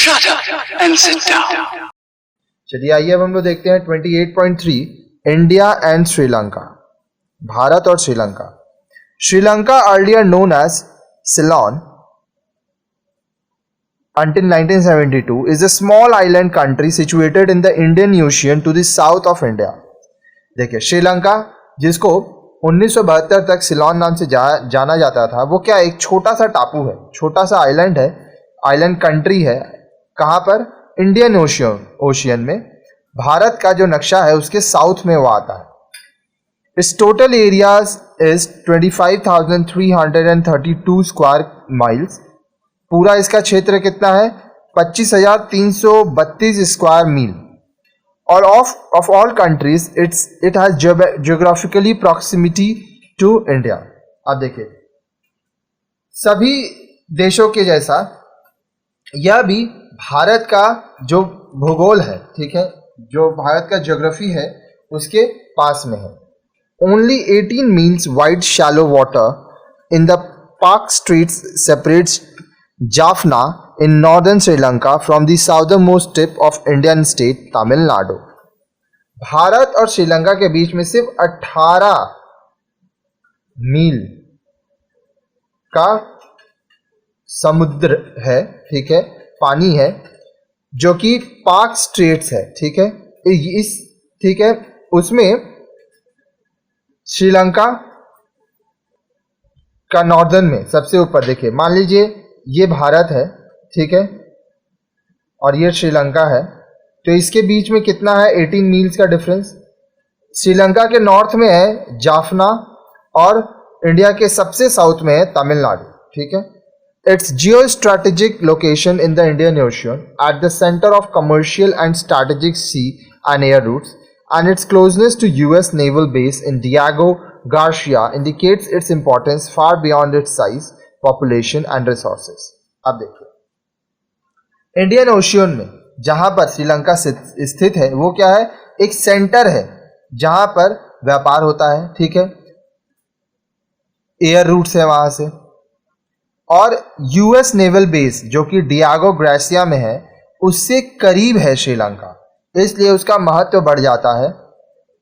Shut up and sit down. चलिए आइए अब हम लोग देखते हैं 28.3 इंडिया एंड श्रीलंका, भारत और Sri Lanka. Sri Lanka earlier known as Ceylon until 1972 is a small island country situated in the Indian Ocean to the south of India। देखिए श्रीलंका, जिसको 1972 तक सिलोन नाम से जाना जाता था, वो क्या एक छोटा सा टापू है, छोटा सा आइलैंड है, आइलैंड कंट्री है। कहाँ पर? इंडियन ओशियन में। भारत का जो नक्शा है उसके साउथ में वो आता है। इस total areas is 25,332 square miles. पूरा इसका क्षेत्र कितना है? 25,332 स्क्वायर मील। और of all countries it has geographically proximity to India. अब देखिए सभी देशों के जैसा यह भी भारत का जो भूगोल है, ठीक है, जो भारत का ज्योग्राफी है उसके पास में है। Only 18 meals wide shallow water in the park streets separates Jaffna in northern Sri Lanka from the southernmost tip of Indian state Tamil Nadu। Bharat और श्रीलंका के बीच में सिर्फ 18 मील का समुद्र है, ठीक है, पानी है, जो कि पार्क स्ट्रेट्स है, ठीक है, ठीक है, उसमें श्रीलंका का नॉर्दर्न में सबसे ऊपर देखिए, मान लीजिए ये भारत है, ठीक है, और ये श्रीलंका है, तो इसके बीच में कितना है? 18 मील्स का डिफरेंस। श्रीलंका के नॉर्थ में है जाफना और इंडिया के सबसे साउथ में है तमिलनाडु, ठीक है। Its geo strategic location in the Indian ocean at the centre of commercial and strategic sea and air routes and its closeness to US naval base in Diego Garcia indicates its importance far beyond its size, population and resources. अब देखिए Indian ocean में जहां पर श्रीलंका स्थित है वो क्या है? एक सेंटर है जहां पर व्यापार होता है, ठीक है, एयर रूट्स है वहां से, और यूएस नेवल बेस जो कि डियागो ग्रासिया में है उससे करीब है श्रीलंका, इसलिए उसका महत्व बढ़ जाता है,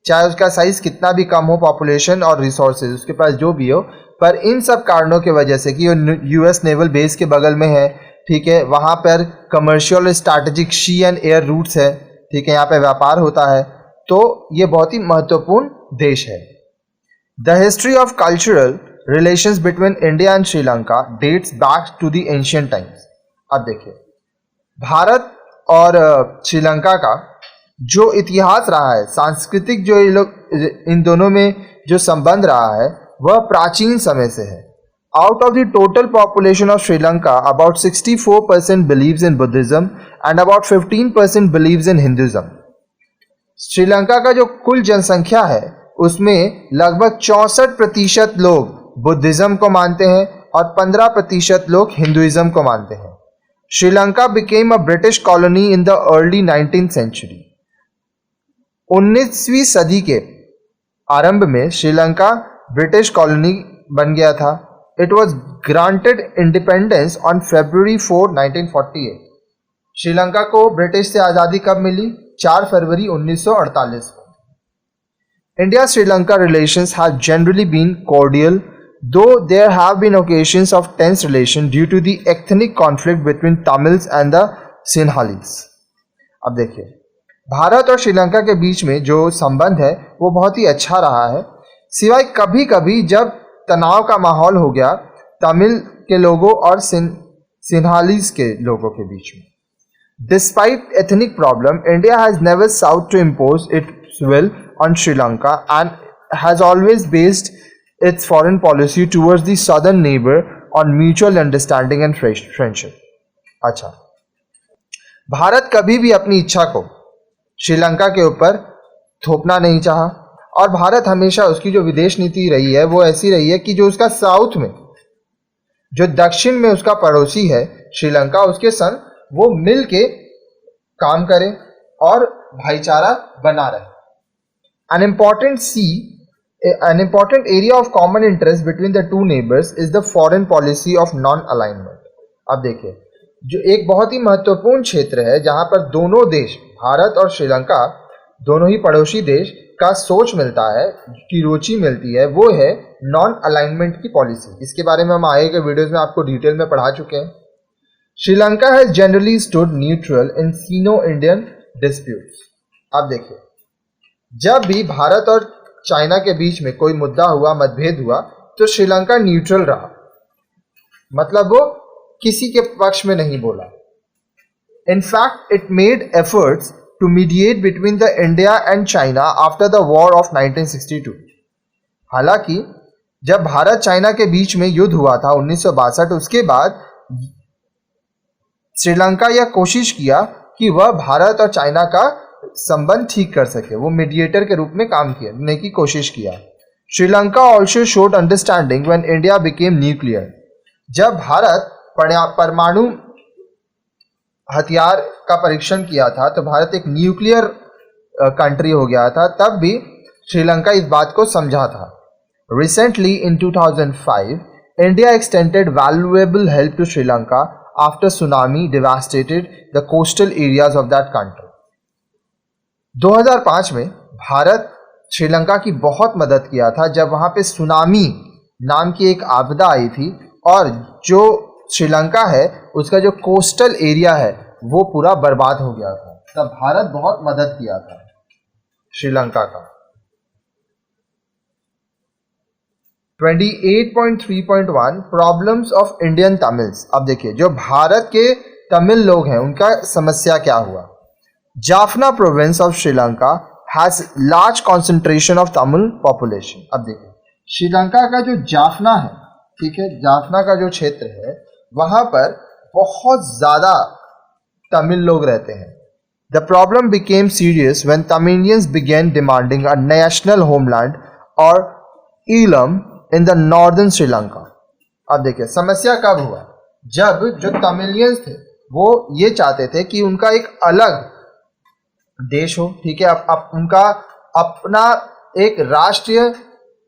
चाहे उसका साइज कितना भी कम हो, पॉपुलेशन और रिसोर्सेज उसके पास जो भी हो, पर इन सब कारणों की वजह से कि यूएस नेवल बेस के बगल में है, ठीक है, वहाँ पर commercial strategic sea and air routes है, ठीक है, यहाँ पे व्यापार होता है, तो ये बहुत ही महत्वपूर्ण देश है। The history of cultural relations between India and Sri Lanka dates back to the ancient times. अब देखिए भारत और श्रीलंका का जो इतिहास रहा है, सांस्कृतिक जो ये लोग इन दोनों में जो संबंध रहा है वह प्राचीन समय से है। Out of the total population of Sri Lanka about 64% believes in Buddhism and about 15% believes in Hinduism. Sri Lanka का जो कुल जनसंख्या है उसमें लगभग 64% लोग बुद्धिज्म को मानते हैं और 15% लोग हिंदुइज्म को मानते हैं। Sri Lanka became a British colony in the early 19th century. 19वीं सदी के आरंभ में श्रीलंका ब्रिटिश कॉलोनी बन गया था। It was granted independence on February 4, 1948। Sri Lanka को ब्रिटिश से आज़ादी कब मिली? 4 फरवरी 1948 को। India Sri Lanka relations have generally been cordial, though there have been occasions of tense relation due to the ethnic conflict between Tamils and the Sinhalese। अब देखिए भारत और श्रीलंका के बीच में जो संबंध है वो बहुत ही अच्छा रहा है, सिवाय कभी कभी जब तनाव का माहौल हो गया तमिल के लोगों और सिन्हालीज के लोगों के बीच में। Despite ethnic problem, India has never sought to impose its will on Sri Lanka and has always based its foreign policy towards the southern neighbour on mutual understanding and friendship. अच्छा, भारत कभी भी अपनी इच्छा को श्रीलंका के ऊपर थोपना नहीं चाहा, और भारत हमेशा उसकी जो विदेश नीति रही है वो ऐसी रही है कि जो उसका साउथ में, जो दक्षिण में उसका पड़ोसी है श्रीलंका, उसके संग वो मिल के काम करे और भाईचारा बना रहे। An important area of common interest between the two neighbors is the foreign policy of non-alignment। अब देखिए जो एक बहुत ही महत्वपूर्ण क्षेत्र है जहां पर दोनों देश, भारत और श्रीलंका, दोनों ही पड़ोसी देश का सोच मिलता है, की रुचि मिलती है, वो है नॉन अलाइनमेंट की पॉलिसी। इसके बारे में हम आगे के वीडियोस में आपको डिटेल में पढ़ा चुके हैं। Sri Lanka has generally stood neutral in Sino Indian disputes. अब देखिए, जब भी भारत और चाइना के बीच में कोई मुद्दा हुआ, मतभेद हुआ, तो श्रीलंका न्यूट्रल रहा, मतलब वो किसी के पक्ष में नहीं बोला। In fact, it made efforts to mediate between the India and China after the war of 1962. हालांकि जब भारत चाइना के बीच में युद्ध हुआ था 1962, उसके बाद श्रीलंका यह कोशिश किया कि वह भारत और चाइना का संबंध ठीक कर सके, वो मीडिएटर के रूप में काम करने की कोशिश किया। Sri Lanka also showed understanding when India became nuclear. जब भारत परमाणु हथियार का परीक्षण किया था तो भारत एक न्यूक्लियर कंट्री हो गया था, तब भी श्रीलंका इस बात को समझा था। Recently in 2005 India extended valuable help to Sri Lanka after tsunami devastated the coastal areas of that country. 2005 में भारत श्रीलंका की बहुत मदद किया था जब वहां पे सुनामी नाम की एक आपदा आई थी, और जो श्रीलंका है उसका जो कोस्टल एरिया है वो पूरा बर्बाद हो गया था। तब भारत बहुत मदद किया था श्रीलंका का। 28.3.1 प्रॉब्लम्स ऑफ इंडियन तमिल्स। अब देखिए, जो भारत के तमिल लोग हैं उनका समस्या क्या हुआ। Jaffna province of Sri Lanka has large concentration of Tamil population. अब देखिए, श्रीलंका का जो जाफना है, ठीक है, जाफना का जो क्षेत्र है वहां पर बहुत ज्यादा तमिल लोग रहते हैं। The problem became serious when Tamilians began demanding a national homeland और Eelam in the northern Sri Lanka. अब देखिए, समस्या कब हुआ, जब जो तमिलियंस थे वो ये चाहते थे कि उनका एक अलग देश हो, ठीक है, उनका अपना एक राष्ट्रीय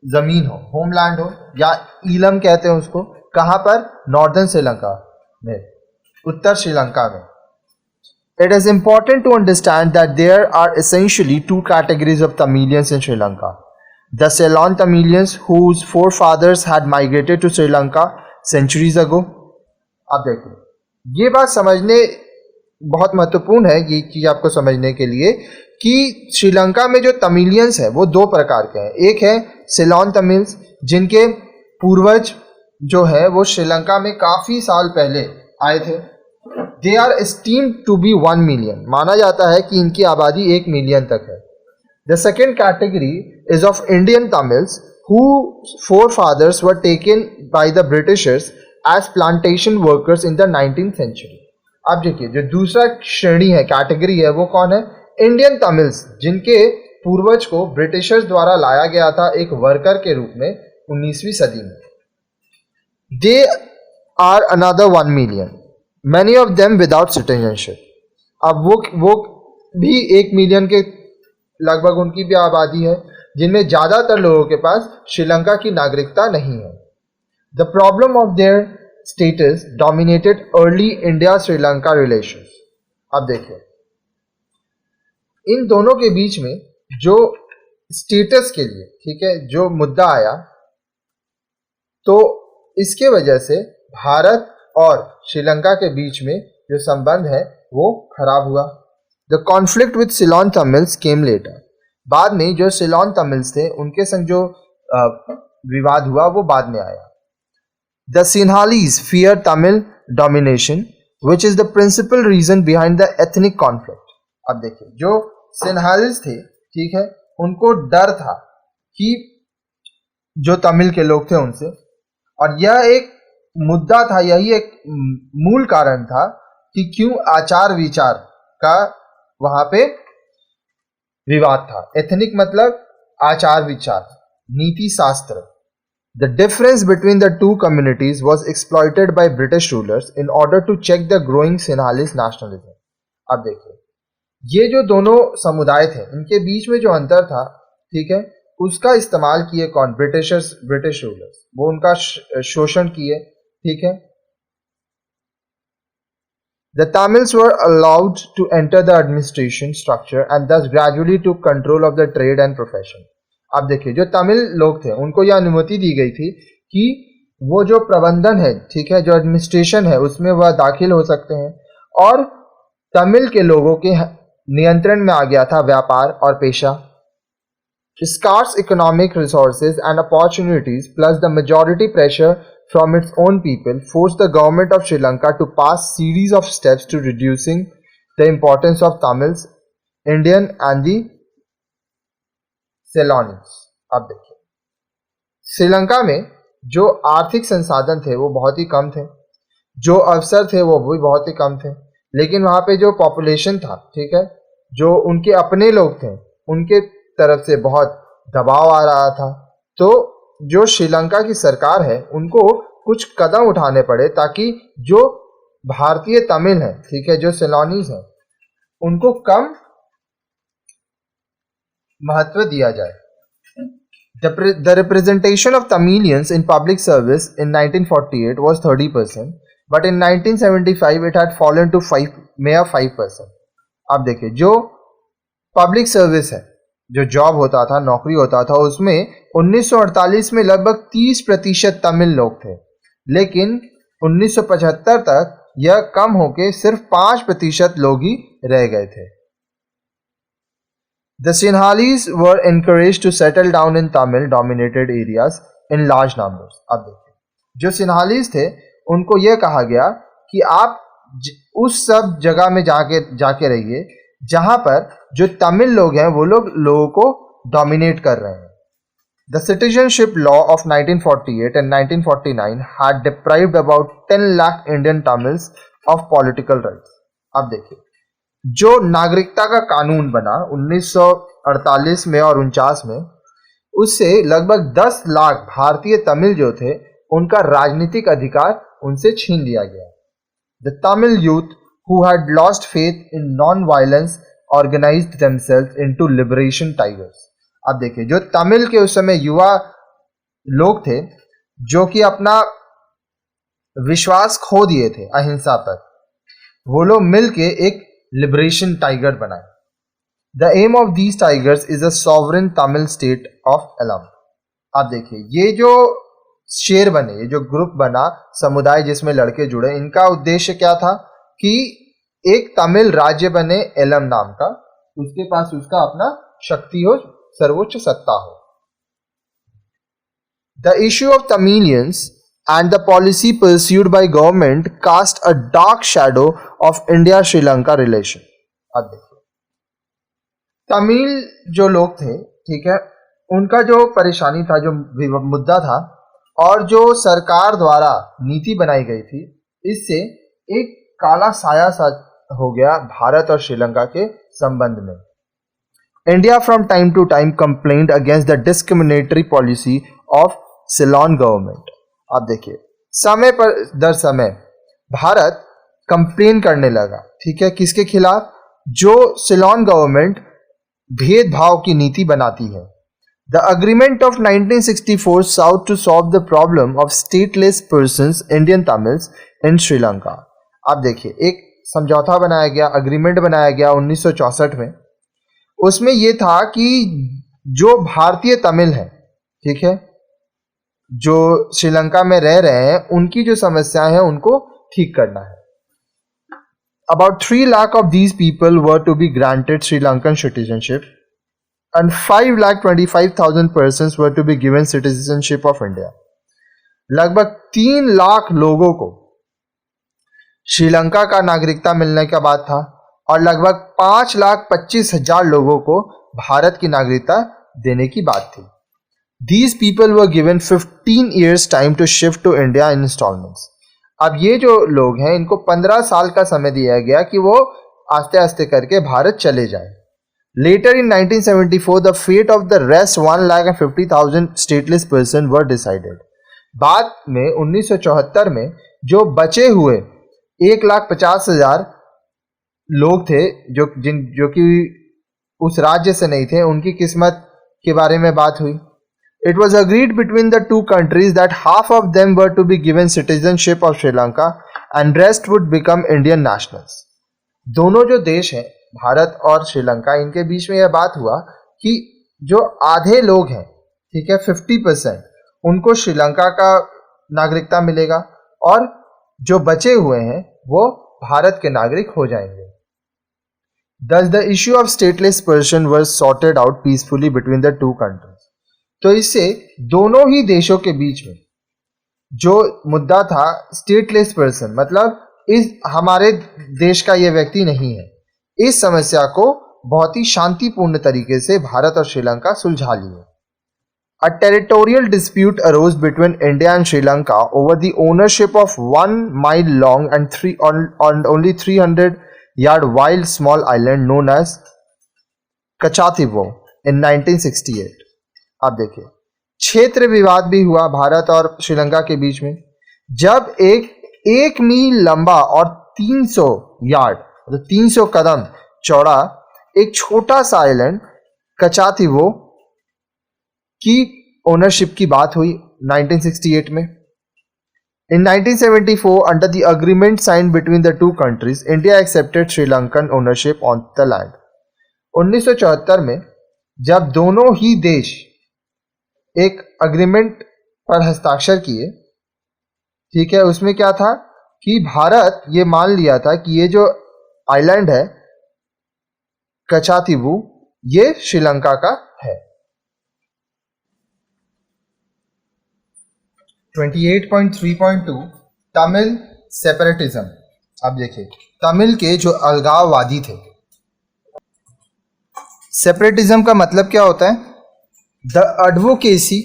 जमीन हो, होमलैंड हो, या ईलम कहते हैं उसको, कहां पर, नॉर्दर्न श्रीलंका में, उत्तर श्रीलंका में। It is important to understand that there are essentially two categories of Tamilians in Sri Lanka. The Ceylon Tamilians whose forefathers had migrated to Sri Lanka centuries ago। अब देखिए, ये बात समझने बहुत महत्वपूर्ण है, ये चीज आपको समझने के लिए, कि श्रीलंका में जो तमिलियंस है वो दो प्रकार के हैं। एक है सेलोन तमिल्स, जिनके पूर्वज जो है वो श्रीलंका में काफी साल पहले आए थे। They are estimated to be 1 million. माना जाता है कि इनकी आबादी 1 मिलियन तक है। The second category is of Indian Tamils whose forefathers were taken by the Britishers as plantation workers in the 19th century। अब देखिए, जो दूसरा श्रेणी है, कैटेगरी है, वो कौन है, इंडियन तमिल्स, जिनके पूर्वज को ब्रिटिशर्स द्वारा लाया गया था एक वर्कर के रूप में 19वीं सदी में। They are another 1 million, many of them without citizenship. अब वो भी 1 मिलियन के लगभग उनकी भी आबादी है, जिनमें ज्यादातर लोगों के पास श्रीलंका की नागरिकता नहीं है। The problem of their status dominated early India Sri Lanka relations. अब देखिए, इन दोनों के बीच में जो स्टेटस के लिए, ठीक है, जो मुद्दा आया, तो इसके वजह से भारत और श्रीलंका के बीच में जो संबंध है वो खराब हुआ। The conflict with Ceylon Tamils came later. बाद में जो सिलोन तमिल्स थे उनके संग जो विवाद हुआ वो बाद में आया। The Sinhalese fear Tamil domination which is the principal reason behind the ethnic conflict. अब देखिए, जो सिन्हालीज थे, ठीक है, उनको डर था कि जो तमिल के लोग थे उनसे, और यह एक मुद्दा था, यही एक मूल कारण था कि क्यों आचार विचार का वहां पे विवाद था। एथनिक मतलब आचार विचार, नीति शास्त्र। The difference between the two communities was exploited by British rulers in order to check the growing Sinhalese nationalism. अब देखिए, ये जो दोनों समुदाय थे इनके बीच में जो अंतर था, ठीक है, उसका इस्तेमाल किए कौन, ब्रिटिश रूलर्स, वो उनका शोषण किए, ठीक है। The Tamils were allowed to enter the administration structure and thus gradually took control of the trade and profession. अब देखिए, जो तमिल लोग थे उनको यह अनुमति दी गई थी कि वो जो प्रबंधन है, ठीक है, जो एडमिनिस्ट्रेशन है उसमें वह दाखिल हो सकते हैं, और तमिल के लोगों के नियंत्रण में आ गया था व्यापार और पेशा. Scarce economic resources and opportunities plus the majority pressure from its own people forced the government of Sri Lanka to pass series of steps to reducing the importance of Tamils, Indian and the Ceylonis. अब देखिए, श्रीलंका में जो आर्थिक संसाधन थे वो बहुत ही कम थे, जो अवसर थे वो भी बहुत ही कम थे, लेकिन वहाँ पे जो पॉपुलेशन था, ठीक है, जो उनके अपने लोग थे उनके तरफ से बहुत दबाव आ रहा था. तो जो श्रीलंका की सरकार है उनको कुछ कदम उठाने पड़े ताकि जो भारतीय तमिल हैं, ठीक है, जो सेलोनीज हैं, उनको कम महत्व दिया जाए. The representation of Tamilians in public service in 1948 was 30%, but in 1975 it had fallen to 5%. अब देखिए, जो पब्लिक सर्विस है, जो जॉब होता था, नौकरी होता था, उसमें 1948 में लगभग 30% तमिल लोग थे, लेकिन 1975 तक यह कम होकर सिर्फ 5% लोग ही रह गए थे. The Sinhalese were encouraged to settle down in Tamil-dominated areas in large numbers. अब देखिए, जो सिन्हालीज थे उनको यह कहा गया कि आप उस सब जगह में जाके रहिए जहां पर जो तमिल लोग हैं वो लोगों को डोमिनेट कर रहे हैं. The citizenship law of 1948 and 1949 had deprived about 10 lakh Indian Tamils of political rights. अब देखिए, जो नागरिकता का कानून बना 1948 में और 49 में, उससे लगभग 10 लाख भारतीय तमिल जो थे उनका राजनीतिक अधिकार उनसे छीन लिया गया. The Tamil youth who had lost faith in non-violence organized themselves into liberation tigers. अब देखिए, जो तमिल के उस समय युवा लोग थे जो कि अपना विश्वास खो दिए थे अहिंसा पर, वो लोग मिलके एक लिबरेशन टाइगर बनाए. The aim of these tigers is a sovereign Tamil state of Eelam. आप देखिए, ये जो शेर बने, ये जो ग्रुप बना, समुदाय जिसमें लड़के जुड़े, इनका उद्देश्य क्या था कि एक तमिल राज्य बने एलम नाम का, उसके पास उसका अपना शक्ति हो, सर्वोच्च सत्ता हो. The issue of Tamilians and the policy pursued by government cast a dark shadow of India-Sri Lanka relation. अब देखिए, तमिल जो लोग थे, ठीक है, उनका जो परेशानी था, जो मुद्दा था, और जो सरकार द्वारा नीति बनाई गई थी, इससे एक काला साया सा हो गया भारत और श्रीलंका के संबंध में. India from time to time complained against the discriminatory policy of Ceylon government. अब देखिए, समय पर दर समय भारत कंप्लेन करने लगा, ठीक है, किसके खिलाफ? जो सिलोन गवर्नमेंट भेदभाव की नीति बनाती है. The agreement of 1964 sought to solve the problem of stateless persons Indian Tamils in Sri Lanka. अब देखिए, एक समझौता बनाया गया, अग्रीमेंट बनाया गया 1964 में. उसमें यह था कि जो भारतीय तमिल है, ठीक है, जो श्रीलंका में रह रहे हैं, उनकी जो समस्याएं हैं उनको ठीक करना है. About 3 lakh of these people were to be granted Sri Lankan citizenship and 5,25,000 persons were to be given citizenship of India. लगभग 3 लाख लोगों को श्रीलंका का नागरिकता मिलने का बात था और लगभग 5,25,000 लोगों को भारत की नागरिकता देने की बात थी. These people were given 15 years time to shift to India in installments. अब ये जो लोग हैं इनको 15 साल का समय दिया गया कि वो आस्ते आस्ते करके भारत चले जाए. Later in 1974, the fate of the rest 1,50,000 stateless person were decided. बाद में 1974 में जो बचे हुए 1,50,000 लोग थे जो कि उस राज्य से नहीं थे, उनकी किस्मत के बारे में बात हुई. It was agreed between the two countries that half of them were to be given citizenship of Sri Lanka and rest would become Indian nationals. दोनों जो देश हैं, भारत और श्रीलंका, इनके बीच में यह बात हुआ कि जो आधे लोग हैं, ठीक है, 50%, उनको श्रीलंका का नागरिकता मिलेगा और जो बचे हुए हैं वो भारत के नागरिक हो जाएंगे. Thus the issue of stateless person was sorted out peacefully between the two countries. तो इससे दोनों ही देशों के बीच में जो मुद्दा था स्टेटलेस पर्सन, मतलब इस हमारे देश का ये व्यक्ति नहीं है, इस समस्या को बहुत ही शांतिपूर्ण तरीके से भारत और श्रीलंका सुलझा लिए. A territorial dispute arose between India and Sri Lanka over the ownership of 1 mile long and only 300-yard wide small island known as Kachativo in 1968. अब देखिए, क्षेत्र विवाद भी हुआ भारत और श्रीलंका के बीच में जब एक मील लंबा और 300 यार्ड मतलब 300 कदम चौड़ा एक छोटा सा आइलैंड कचाथिवो की ओनरशिप की बात हुई 1968 में. In 1974, under the agreement signed between the two countries, India accepted Sri Lankan ownership on the land. 1974 में जब दोनों ही देश एक अग्रीमेंट पर हस्ताक्षर किए, ठीक है, उसमें क्या था कि भारत ये मान लिया था कि ये जो आइलैंड है कचाथिवु ये श्रीलंका का है. 28.3.2 तमिल सेपरेटिज्म. अब देखिए, तमिल के जो अलगाववादी थे, सेपरेटिज्म का मतलब क्या होता है? द एडवोकेसी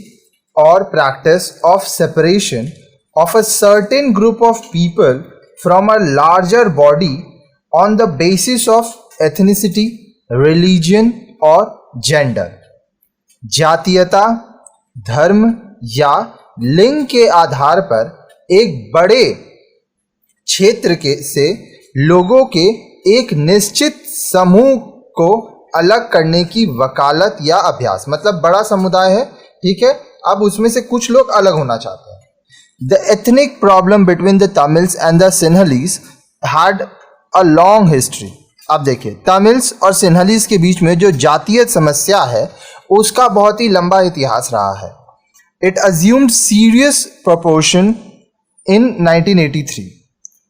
और practice of separation of a certain group of people from a larger body on the basis of ethnicity, religion और जेंडर. जातीयता, धर्म या लिंग के आधार पर एक बड़े क्षेत्र से लोगों के एक निश्चित समूह को अलग करने की वकालत या अभ्यास. मतलब बड़ा समुदाय है, ठीक है, अब उसमें से कुछ लोग अलग होना चाहते हैं. The ethnic problem between the Tamils and the Sinhalese had a long history. अब देखिए, तमिल्स और सिन्हलीज के बीच में जो जातीय समस्या है उसका बहुत ही लंबा इतिहास रहा है. It assumed serious proportion in 1983.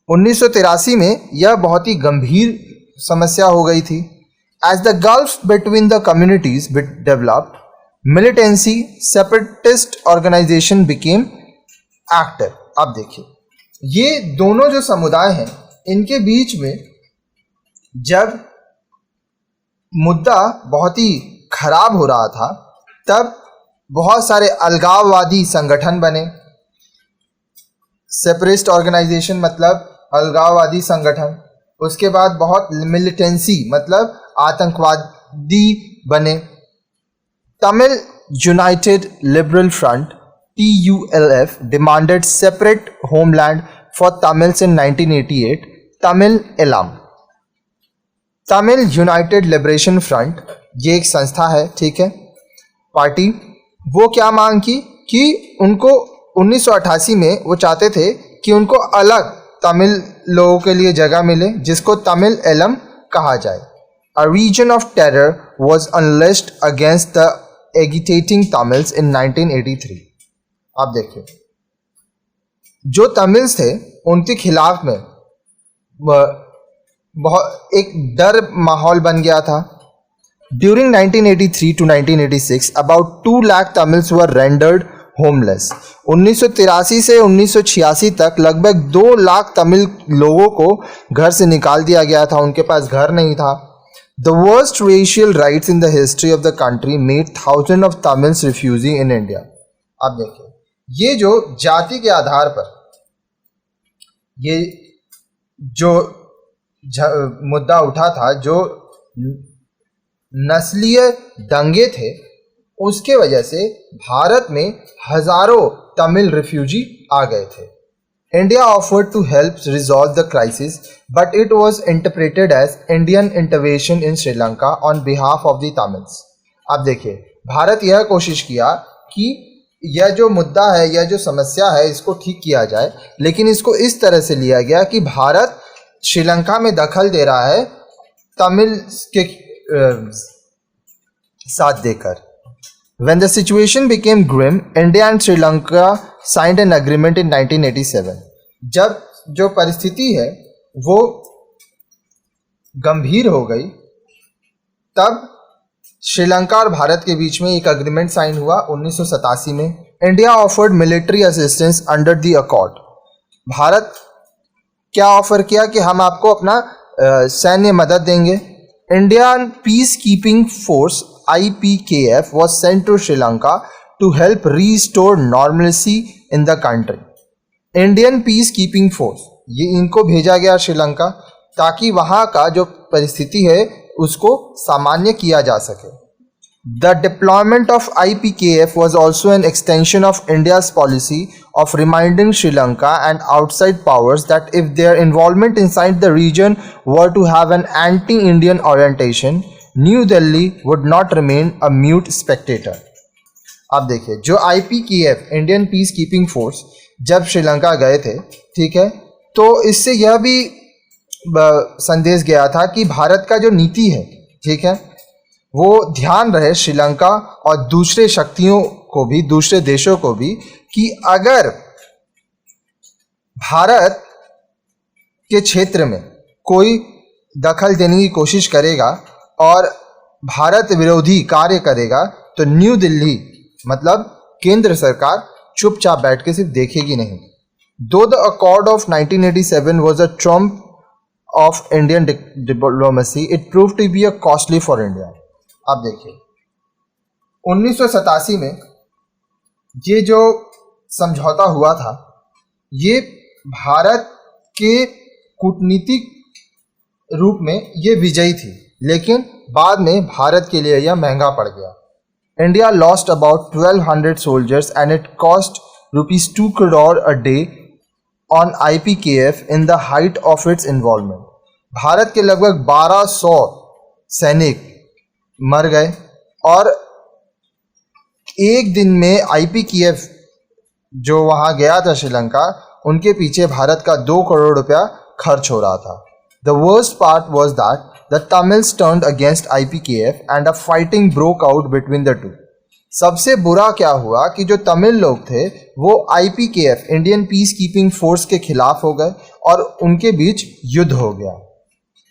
1983 में यह बहुत ही गंभीर समस्या हो गई थी. As the gulf between the communities developed, militancy, separatist organization became active. अब देखिए, ये दोनों जो समुदाय हैं इनके बीच में जब मुद्दा बहुत ही खराब हो रहा था तब बहुत सारे अलगाववादी संगठन बने. सेपरेटिस्ट ऑर्गेनाइजेशन मतलब अलगाववादी संगठन. उसके बाद बहुत मिलिटेंसी मतलब आतंकवादी बने. Tamil united liberal front TULF demanded separate homeland for Tamils in 1988. Tamil Eelam. Tamil united liberation front ये एक संस्था है, ठीक है, पार्टी. वो क्या मांग की कि उनको 1988 में वो चाहते थे कि उनको अलग तमिल लोगों के लिए जगह मिले जिसको तमिल एलम कहा जाए. A region of terror was unleashed against the agitating Tamils in 1983. आप देखिए, जो तमिल्स थे उनके खिलाफ में बहुत एक डर माहौल बन गया था. During 1983 to 1986, about 2 lakh Tamils were rendered homeless. 1983 से 1986 तक लगभग 2 लाख तमिल लोगों को घर से निकाल दिया गया था, उनके पास घर नहीं था. The worst racial riots in the history of the country made thousands of Tamils refugee in India. अब देखिए, ये जो जाति के आधार पर ये जो मुद्दा उठा था, जो नस्लीय दंगे थे, उसके वजह से भारत में हजारों तमिल रिफ्यूजी आ गए थे. India offered to help resolve the crisis but it was interpreted as Indian intervention in Sri Lanka on behalf of the Tamils. अब देखिए, भारत यह कोशिश किया कि यह जो मुद्दा है, यह जो समस्या है, इसको ठीक किया जाए, लेकिन इसको इस तरह से लिया गया कि भारत श्रीलंका में दखल दे रहा है तमिल के साथ देकर। When the situation became grim, India and Sri Lanka signed an agreement in 1987. जब जो परिस्थिति है वो गंभीर हो गई, तब श्रीलंका और भारत के बीच में एक अग्रीमेंट साइन हुआ 1987 में। India offered military assistance under the accord. Bharat क्या ऑफर किया कि हम आपको अपना सैन्य मदद देंगे। Indian peace keeping force IPKF was sent to Sri Lanka to help restore normalcy in the country. Indian peace keeping force, ये इनको भेजा गया श्रीलंका ताकि वहाँ का जो परिस्थिति है उसको सामान्य किया जा सके। The deployment of IPKF was also an extension of India's policy of reminding Sri Lanka and outside powers that if their involvement inside the region were to have an anti-Indian orientation, New Delhi would not remain a mute spectator. अब देखिए, जो IPKF Indian peace keeping force जब श्रीलंका गए थे, ठीक है, तो इससे यह भी संदेश गया था कि भारत का जो नीति है, ठीक है, वो ध्यान रहे श्रीलंका और दूसरे शक्तियों को भी, दूसरे देशों को भी, कि अगर भारत के क्षेत्र में कोई दखल देने की कोशिश करेगा और भारत विरोधी कार्य करेगा तो न्यू दिल्ली मतलब केंद्र सरकार चुपचाप बैठ के सिर्फ देखेगी नहीं। Though the accord of 1987 was a triumph of Indian diplomacy, it prove to be a costly for India. अब देखिए, 1987 में ये जो समझौता हुआ था, ये भारत के कूटनीतिक रूप में ये विजयी थी, लेकिन बाद में भारत के लिए यह महंगा पड़ गया। India lost about 1200 soldiers and it cost ₹2 crore a day on IPKF in the height of its involvement. Bharat के लगभग 1200 सैनिक मर गए और एक दिन में IPKF जो वहाँ गया था श्रीलंका, उनके पीछे भारत का 2 करोड़ रुपया खर्च हो रहा था। The worst part was that the Tamils turned against IPKF and a fighting broke out between the two. सबसे बुरा क्या हुआ कि जो तमिल लोग थे वो IPKF Indian peace keeping force के खिलाफ हो गए और उनके बीच युद्ध हो गया।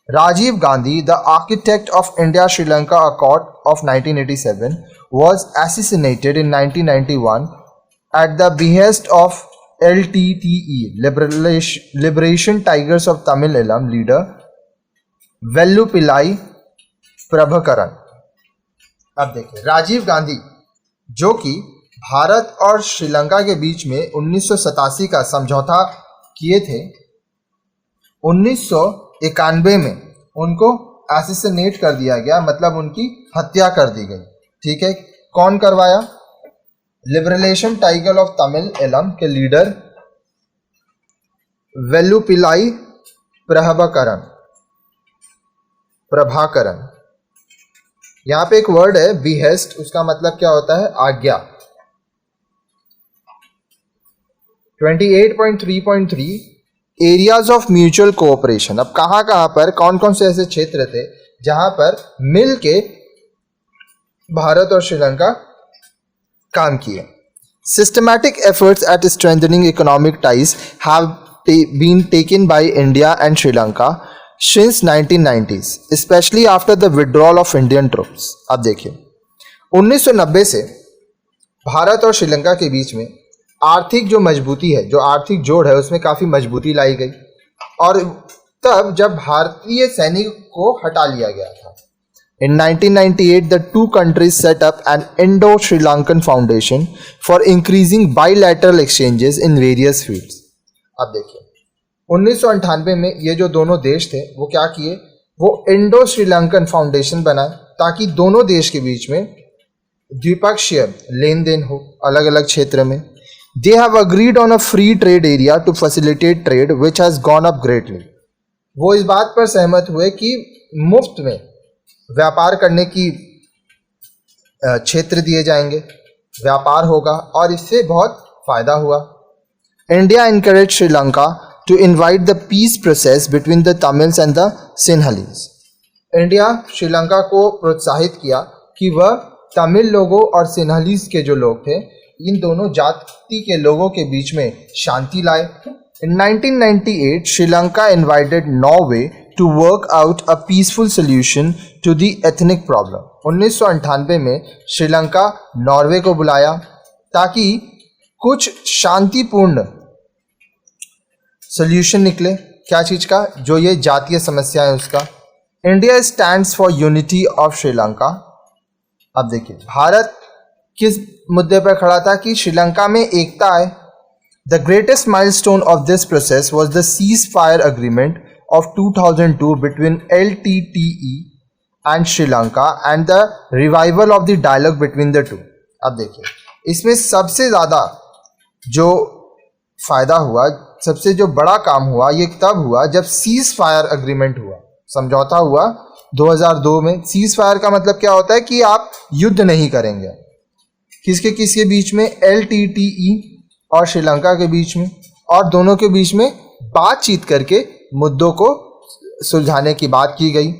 Rajiv Gandhi, the architect of India-Sri-Lanka Accord of 1987, was assassinated in 1991 at the behest of LTTE, Liberation Tigers of Tamil Eelam leader वेल्लुपिलाई Prabhakaran. अब देखिए, राजीव गांधी जो कि भारत और श्रीलंका के बीच में 1987 का समझौता किए थे, 1991 में उनको एसिसिनेट कर दिया गया, मतलब उनकी हत्या कर दी गई। ठीक है, कौन करवाया? Liberation tiger of Tamil Eelam के लीडर वेल्लुपिलाई प्रभाकरन। यहाँ पे एक वर्ड है बिहेस्ट, उसका मतलब क्या होता है? आज्ञा। 28.3.3 एरियाज ऑफ म्यूचुअल कोऑपरेशन। अब कहाँ कहाँ पर, कौन कौन से ऐसे क्षेत्र थे जहां पर मिल के भारत और श्रीलंका काम किए? Systematic efforts at strengthening economic ties have been taken by India and Sri Lanka since 1990s, especially after the withdrawal of Indian troops. अब देखिए, 1990 से भारत और श्रीलंका के बीच में आर्थिक जो मजबूती है, जो आर्थिक जोड़ है, उसमें काफ़ी मजबूती लाई गई और तब जब भारतीय सैनिक को हटा लिया गया था। In 1998, the two countries set up an Indo-Sri Lankan Foundation for increasing bilateral exchanges in various fields. अब देखिए, 1998 में ये जो दोनों देश थे वो क्या किए? वो इंडो श्रीलंकन फाउंडेशन बनाए ताकि दोनों देश के बीच में द्विपक्षीय लेन देन हो अलग अलग क्षेत्र में। They have agreed on a free trade area to facilitate trade which has gone up greatly. वो इस बात पर सहमत हुए कि मुफ्त में व्यापार करने की क्षेत्र दिए जाएंगे, व्यापार होगा और इससे बहुत फायदा हुआ। India encouraged Sri Lanka to invite the peace process between the Tamils and the Sinhalese. India Sri Lanka को प्रोत्साहित किया कि वह तमिल लोगों और सिन्हलीज के जो लोग थे, इन दोनों जाति के लोगों के बीच में शांति लाए। In 1998, Sri Lanka invited Norway to work out a peaceful solution to the ethnic problem. 1998 में श्रीलंका नॉर्वे को बुलाया ताकि कुछ शांतिपूर्ण सोल्यूशन निकले। क्या चीज़ का? जो ये जातीय समस्या है उसका। India stands for unity of Sri Lanka. अब देखिए भारत किस मुद्दे पर खड़ा था कि श्रीलंका में एकता आए। The greatest milestone of this process was the cease fire agreement of 2002 between LTTE and Sri Lanka and the revival of the dialogue between the two. अब देखिए इसमें सबसे ज़्यादा जो फायदा हुआ, सबसे जो बड़ा काम हुआ, ये तब हुआ जब सीज फायर अग्रीमेंट हुआ, समझौता हुआ 2002 में। सीज फायर का मतलब क्या होता है कि आप युद्ध नहीं करेंगे। किसके किसके बीच में? LTTE और श्रीलंका के बीच में, और दोनों के बीच में बातचीत करके मुद्दों को सुलझाने की बात की गई।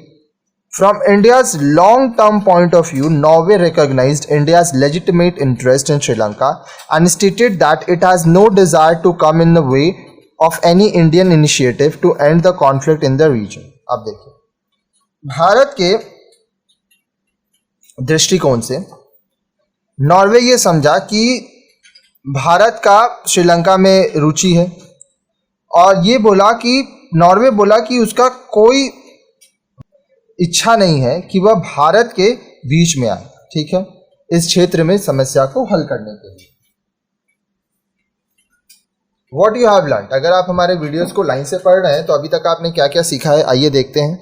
From India's long-term point of view, Norway recognized India's legitimate interest in Sri Lanka and stated that it has no desire to come in the way of any Indian initiative to end the conflict in the region. अब देखिए भारत के दृष्टिकोण से Norway ये समझा कि भारत का श्रीलंका में रुचि है, और ये बोला कि नॉर्वे बोला कि उसका कोई इच्छा नहीं है कि वह भारत के बीच में आए, ठीक है, इस क्षेत्र में समस्या को हल करने के लिए। What you have learned, अगर आप हमारे वीडियोस को लाइन से पढ़ रहे हैं तो अभी तक आपने क्या क्या सीखा है, आइए देखते हैं।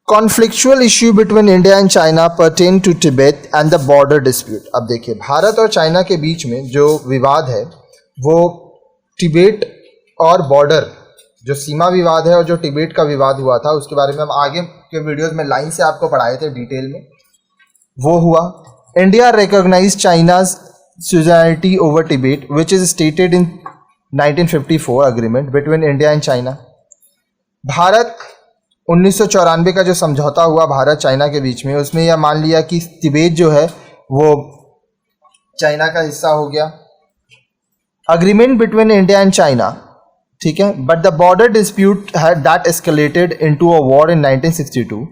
Conflictual issue between India and China pertain to Tibet and the border dispute. अब देखिए भारत और चाइना के बीच में जो विवाद है वो तिब्बत और बॉर्डर, जो सीमा विवाद है और जो तिब्बत का विवाद हुआ था, उसके बारे में हम आगे के वीडियोस में लाइन से आपको पढ़ाए थे डिटेल में, वो हुआ। India recognise China's suzerainty over Tibet which is stated in 1954 agreement between India and China. Bharat 1994 का जो समझौता हुआ भारत चाइना के बीच में, उसमें यह मान लिया कि तिब्बत जो है वो चाइना का हिस्सा हो गया। Agreement between India and China, ठीक है, but the border dispute had that escalated into a war in 1962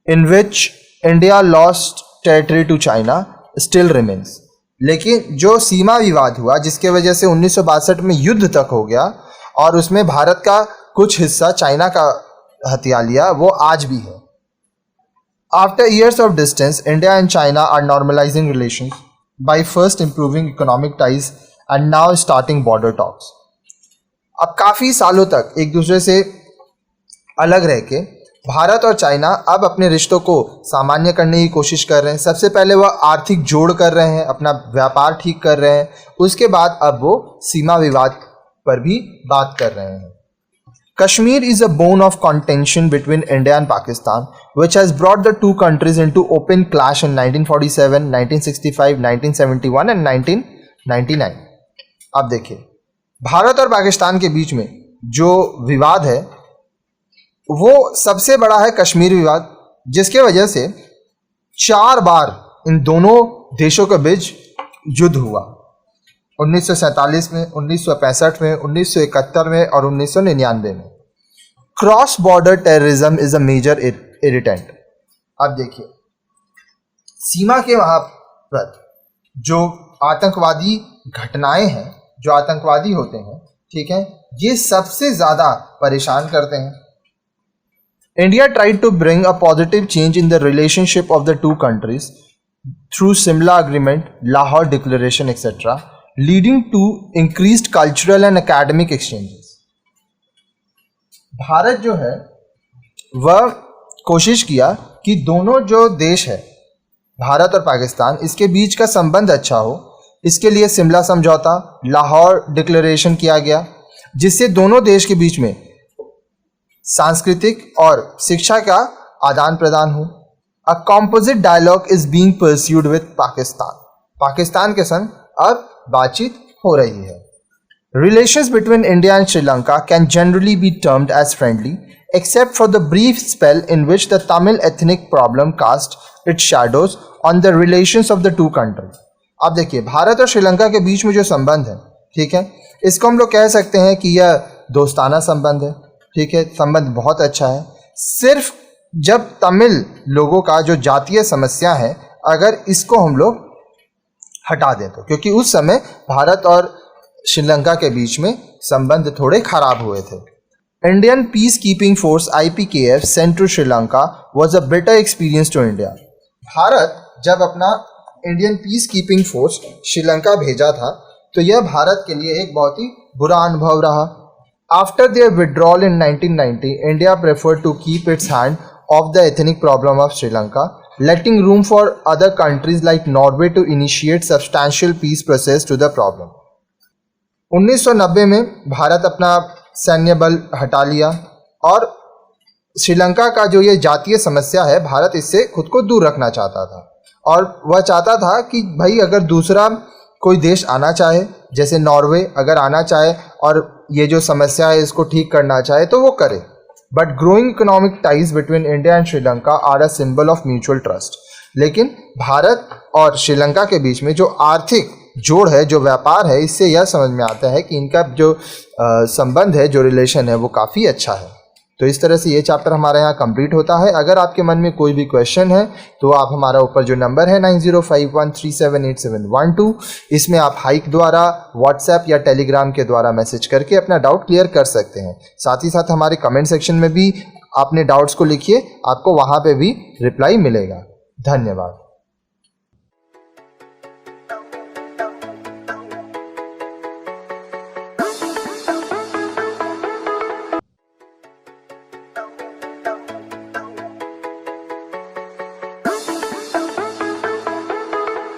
in which India lost territory to China still remains. लेकिन जो सीमा विवाद हुआ जिसके वजह से 1962 में युद्ध तक हो गया और उसमें भारत का कुछ हिस्सा चाइना का हथिया लिया, वो आज भी है। After years of distance India and China are normalising relations by first improving economic ties and now starting border talks. अब काफ़ी सालों तक एक दूसरे से अलग रह के भारत और चाइना अब अपने रिश्तों को सामान्य करने की कोशिश कर रहे हैं। सबसे पहले वह आर्थिक जोड़ कर रहे हैं, अपना व्यापार ठीक कर रहे हैं, उसके बाद अब वो सीमा विवाद पर भी बात कर रहे हैं। Kashmir is a bone of contention between India and Pakistan, which has brought the two countries into open clash in 1947, 1965, 1971 and 1999. अब देखिए भारत और पाकिस्तान के बीच में जो विवाद है वो सबसे बड़ा है कश्मीर विवाद, जिसके वजह से 4 बार इन दोनों देशों के बीच युद्ध हुआ। 1947 में, 1965 में, 1971 में और 1999 में। Cross border terrorism is a major irritant. अब देखिए सीमा के वहाँ पर जो आतंकवादी घटनाएं हैं, जो आतंकवादी होते हैं, ठीक है, ये सबसे ज़्यादा परेशान करते हैं। India tried to bring a positive change in the relationship of the two countries through Simla Agreement, Lahore Declaration, etc., leading to increased cultural and academic exchanges. Bharat जो है वह कोशिश किया कि दोनों जो देश है भारत और पाकिस्तान, इसके बीच का संबंध अच्छा हो। इसके लिए सिमला समझौता, लाहौर डिक्लेरेशन किया गया, जिससे दोनों देश के बीच में सांस्कृतिक और शिक्षा का आदान प्रदान हो। A composite dialogue is being pursued with Pakistan. Pakistan के संग अब बातचीत हो रही है। Relations between India and Sri Lanka can generally be termed as friendly, except for the brief spell in which the Tamil ethnic problem cast its shadows on the relations of the two countries. अब देखिए, भारत और श्रीलंका के बीच में जो संबंध है, ठीक है, इसको हम लोग कह सकते हैं कि यह दोस्ताना संबंध है, ठीक है, संबंध बहुत अच्छा है। सिर्फ जब तमिल लोगों का जो जातीय समस्या है, अगर इसको हम लोग हटा दें तो, क्योंकि उस समय भारत और श्रीलंका के बीच में संबंध थोड़े खराब हुए थे। Indian peace keeping force IPKF sent to Sri Lanka was a bitter experience to India. Bharat जब अपना Indian peace keeping force Sri Lanka भेजा था तो यह भारत के लिए एक बहुत ही बुरा अनुभव रहा। After their withdrawal in 1990, India preferred to keep its hand off the ethnic problem of Sri Lanka, letting room for other countries like Norway to initiate substantial peace process to the problem. 1990 में भारत अपना सैन्य बल हटा लिया और श्रीलंका का जो ये जातीय समस्या है, भारत इससे खुद को दूर रखना चाहता था और वह चाहता था कि भाई अगर दूसरा कोई देश आना चाहे, जैसे नॉर्वे अगर आना चाहे और ये जो समस्या है इसको ठीक करना चाहे तो वो करे। But growing economic ties between India and Sri Lanka are a symbol of mutual trust. लेकिन भारत और श्रीलंका के बीच में जो आर्थिक जोड़ है, जो व्यापार है, इससे यह समझ में आता है कि इनका जो संबंध है, जो रिलेशन है, वो काफ़ी अच्छा है। तो इस तरह से ये चैप्टर हमारे यहाँ कंप्लीट होता है। अगर आपके मन में कोई भी क्वेश्चन है तो आप हमारा ऊपर जो नंबर है 9051378712, इसमें आप हाइक द्वारा, व्हाट्सएप या टेलीग्राम के द्वारा मैसेज करके अपना डाउट क्लियर कर सकते हैं। साथ ही साथ हमारे कमेंट सेक्शन में भी अपने डाउट्स को लिखिए, आपको वहाँ पे भी रिप्लाई मिलेगा। धन्यवाद।